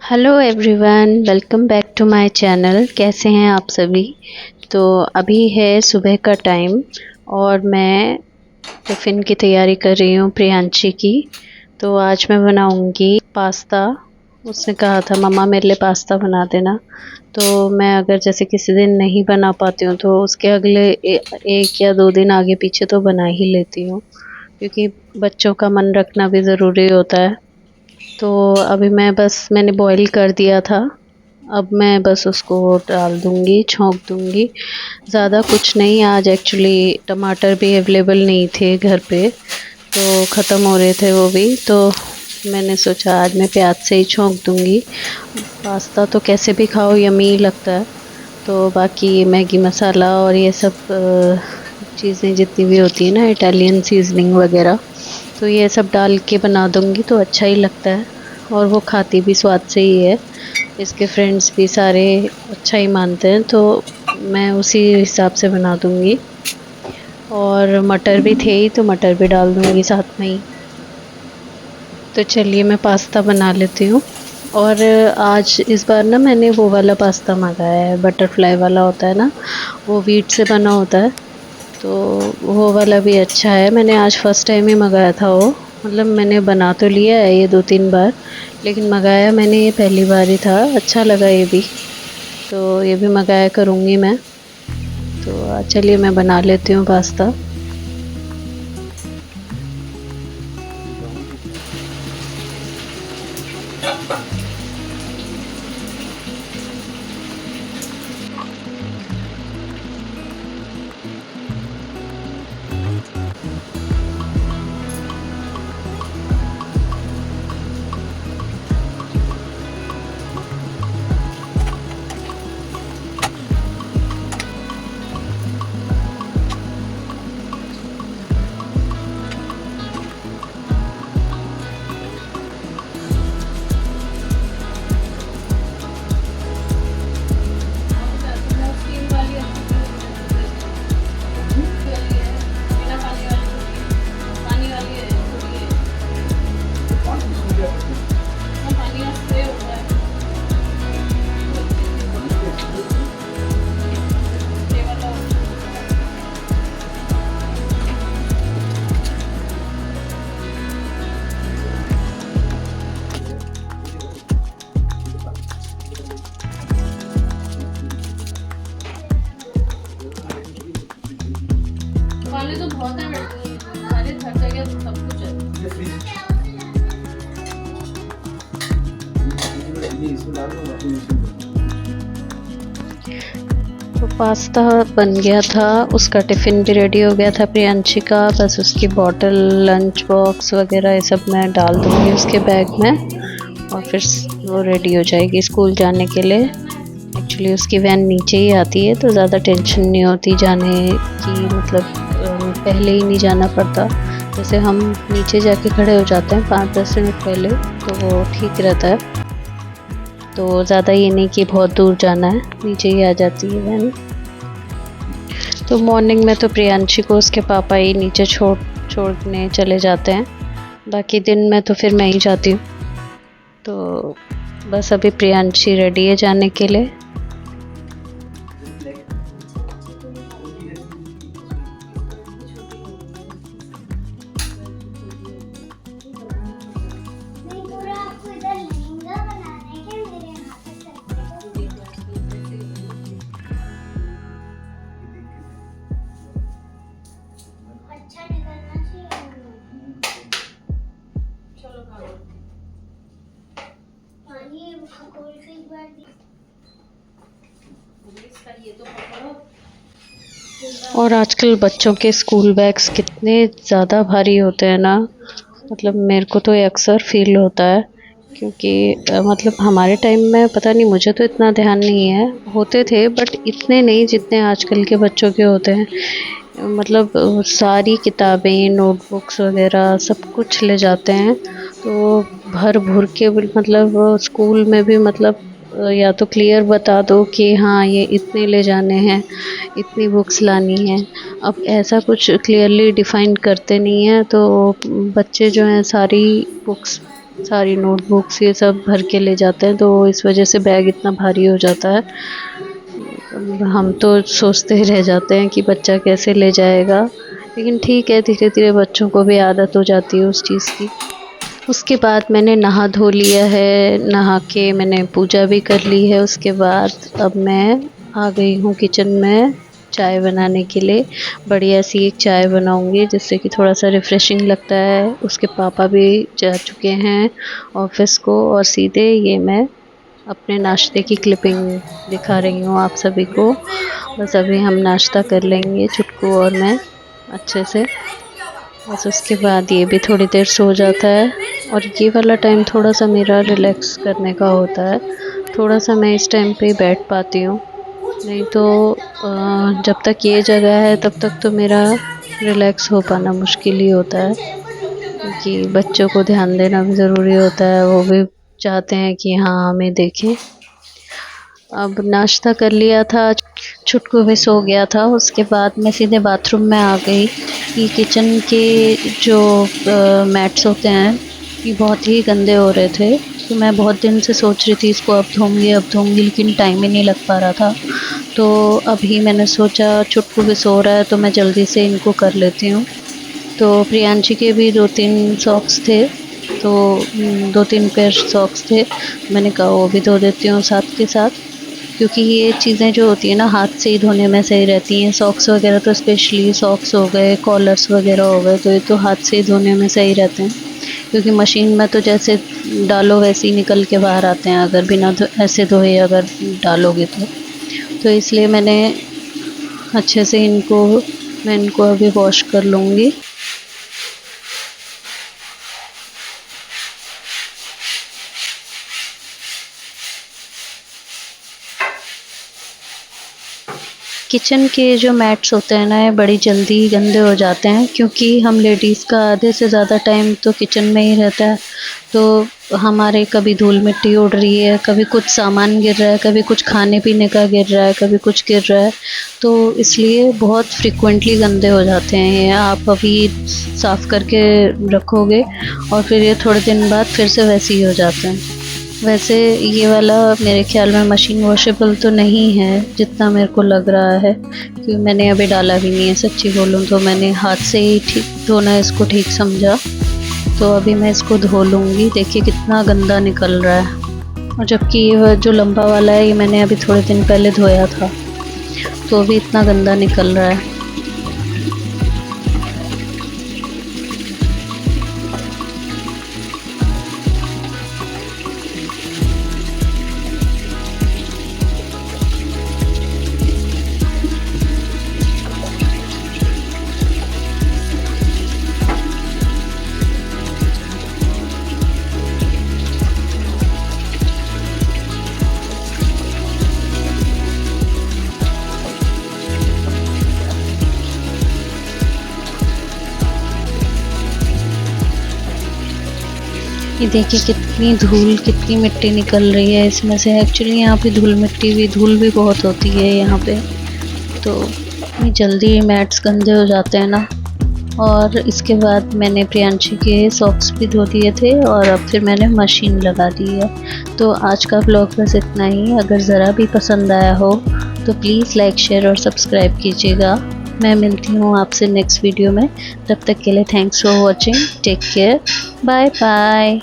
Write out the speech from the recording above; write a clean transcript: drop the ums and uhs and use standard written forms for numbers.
Hello everyone, welcome back to my channel. कैसे हैं आप सभी। तो अभी है सुबह का टाइम और मैं टिफ़िन की तैयारी कर रही हूँ प्रियांशी की। तो आज मैं बनाऊँगी पास्ता। उसने कहा था मम्मा मेरे लिए पास्ता बना देना। तो मैं अगर जैसे किसी दिन नहीं बना पाती हूँ तो उसके अगले एक या दो दिन आगे पीछे तो बना ही लेती हूँ, क्योंकि बच्चों का मन रखना भी ज़रूरी होता है। तो अभी मैंने बॉईल कर दिया था। अब मैं बस उसको डाल दूँगी, छौंक दूँगी। ज़्यादा कुछ नहीं, आज एक्चुअली टमाटर भी अवेलेबल नहीं थे घर पे, तो ख़त्म हो रहे थे वो भी। तो मैंने सोचा आज मैं प्याज से ही छौंक दूँगी। पास्ता तो कैसे भी खाओ यम्मी लगता है। तो बाकी मैगी मसाला और ये सब चीज़ें जितनी भी होती है ना, इटालियन सीज़निंग वग़ैरह, तो ये सब डाल के बना दूँगी तो अच्छा ही लगता है। और वो खाती भी स्वाद से ही है। इसके फ्रेंड्स भी सारे अच्छा ही मानते हैं, तो मैं उसी हिसाब से बना दूँगी। और मटर भी थे ही, तो मटर भी डाल दूँगी साथ में ही। तो चलिए मैं पास्ता बना लेती हूँ। और आज इस बार ना मैंने वो वाला पास्ता मंगाया है, बटरफ्लाई वाला होता है ना, वो व्हीट से बना होता है। तो वो वाला भी अच्छा है। मैंने आज फर्स्ट टाइम ही मंगाया था वो। मतलब मैंने बना तो लिया है ये 2-3 बार, लेकिन मंगाया मैंने ये पहली बार ही था। अच्छा लगा ये भी, तो ये भी मंगाया करूँगी मैं। तो चलिए मैं बना लेती हूँ पास्ता। पानी तो बहुत है, सारे हर जगह सब कुछ है। तो पास्ता बन गया था, उसका टिफ़िन भी रेडी हो गया था प्रियांशी का। बस उसकी बॉटल, लंच बॉक्स वगैरह ये सब मैं डाल दूँगी उसके बैग में, और फिर वो रेडी हो जाएगी स्कूल जाने के लिए। एक्चुअली उसकी वैन नीचे ही आती है, तो ज़्यादा टेंशन नहीं होती जाने की। मतलब पहले ही नहीं जाना पड़ता। जैसे हम नीचे जाके खड़े हो जाते हैं 5-10 मिनट पहले, तो वो ठीक रहता है। तो ज़्यादा ये नहीं कि बहुत दूर जाना है, नीचे ही आ जाती है वैन। तो मॉर्निंग में तो प्रियांशी को उसके पापा ही नीचे छोड़ने चले जाते हैं। बाकी दिन में तो फिर मैं ही जाती हूँ। तो बस अभी प्रियांशी रेडी है जाने के लिए। और आजकल बच्चों के स्कूल बैग्स कितने ज़्यादा भारी होते हैं ना। मतलब मेरे को तो ये अक्सर फील होता है, क्योंकि मतलब हमारे टाइम में पता नहीं, मुझे तो इतना ध्यान नहीं है, होते थे बट इतने नहीं जितने आजकल के बच्चों के होते हैं। मतलब सारी किताबें, नोटबुक्स वगैरह सब कुछ ले जाते हैं। तो भर भर के मतलब स्कूल में भी मतलब या तो क्लियर बता दो कि हाँ ये इतने ले जाने हैं, इतनी बुक्स लानी है। अब ऐसा कुछ क्लियरली डिफाइन करते नहीं हैं, तो बच्चे जो हैं सारी बुक्स सारी नोटबुक्स ये सब भर के ले जाते हैं, तो इस वजह से बैग इतना भारी हो जाता है। हम तो सोचते ही रह जाते हैं कि बच्चा कैसे ले जाएगा, लेकिन ठीक है, धीरे धीरे बच्चों को भी आदत हो जाती है उस चीज़ की। उसके बाद मैंने नहा धो लिया है, नहा के मैंने पूजा भी कर ली है। उसके बाद अब मैं आ गई हूँ किचन में चाय बनाने के लिए। बढ़िया सी एक चाय बनाऊंगी जिससे कि थोड़ा सा रिफ़्रेशिंग लगता है। उसके पापा भी जा चुके हैं ऑफिस को, और सीधे ये मैं अपने नाश्ते की क्लिपिंग दिखा रही हूँ आप सभी को। बस अभी हम नाश्ता कर लेंगे छुटकू और मैं अच्छे से। बस उसके बाद ये भी थोड़ी देर सो जाता है, और ये वाला टाइम थोड़ा सा मेरा रिलैक्स करने का होता है। थोड़ा सा मैं इस टाइम पे बैठ पाती हूँ, नहीं तो जब तक ये जगह है तब तक तो मेरा रिलैक्स हो पाना मुश्किल ही होता है, क्योंकि बच्चों को ध्यान देना भी ज़रूरी होता है। वो भी चाहते हैं कि हाँ हमें देखें। अब नाश्ता कर लिया था, छुटकू भी सो गया था। उसके बाद मैं सीधे बाथरूम में आ गई कि किचन के जो मैट्स होते हैं ये बहुत ही गंदे हो रहे थे। तो मैं बहुत दिन से सोच रही थी इसको अब धोऊंगी, लेकिन टाइम ही नहीं लग पा रहा था। तो अभी मैंने सोचा छुटकू भी सो रहा है तो मैं जल्दी से इनको कर लेती हूँ। तो प्रियांशी के भी 2-3 सॉक्स थे, तो 2-3 पेयर सॉक्स थे। मैंने कहा वो भी धो देती हूँ साथ के साथ, क्योंकि ये चीज़ें जो होती हैं ना हाथ से ही धोने में सही रहती हैं। सॉक्स वगैरह तो स्पेशली सॉक्स हो गए, कॉलर्स वगैरह हो गए, तो ये तो हाथ से ही धोने में सही रहते हैं, क्योंकि मशीन में तो जैसे डालो वैसे ही निकल के बाहर आते हैं, अगर बिना ऐसे धोए अगर डालोगे तो इसलिए मैंने अच्छे से मैं इनको अभी वॉश कर लूँगी। किचन के जो मैट्स होते हैं ना ये बड़ी जल्दी गंदे हो जाते हैं, क्योंकि हम लेडीज़ का आधे से ज़्यादा टाइम तो किचन में ही रहता है। तो हमारे कभी धूल मिट्टी उड़ रही है, कभी कुछ सामान गिर रहा है, कभी कुछ खाने पीने का गिर रहा है, कभी कुछ गिर रहा है, तो इसलिए बहुत फ्रिक्वेंटली गंदे हो जाते हैं ये। आप अभी साफ़ करके रखोगे और फिर ये थोड़े दिन बाद फिर से वैसे ही हो जाते हैं। वैसे ये वाला मेरे ख्याल में मशीन वॉशेबल तो नहीं है जितना मेरे को लग रहा है, क्योंकि मैंने अभी डाला भी नहीं है। सच्ची बोलूँ तो मैंने हाथ से ही ठीक धोना इसको ठीक समझा। तो अभी मैं इसको धो लूँगी। देखिए कितना गंदा निकल रहा है, और जबकि ये जो लंबा वाला है ये मैंने अभी थोड़े दिन पहले धोया था, तो अभी इतना गंदा निकल रहा है। ये देखिए कितनी धूल, कितनी मिट्टी निकल रही है इसमें से। एक्चुअली यहाँ पे धूल भी बहुत होती है यहाँ पे, तो इतनी जल्दी मैट्स गंदे हो जाते हैं ना। और इसके बाद मैंने प्रियांशी के सॉक्स भी धो दिए थे, और अब फिर मैंने मशीन लगा दी है। तो आज का ब्लॉग बस इतना ही। अगर ज़रा भी पसंद आया हो तो प्लीज़ लाइक, शेयर और सब्सक्राइब कीजिएगा। मैं मिलती हूँ आपसे नेक्स्ट वीडियो में। तब तक के लिए thanks for watching. Take care, bye bye.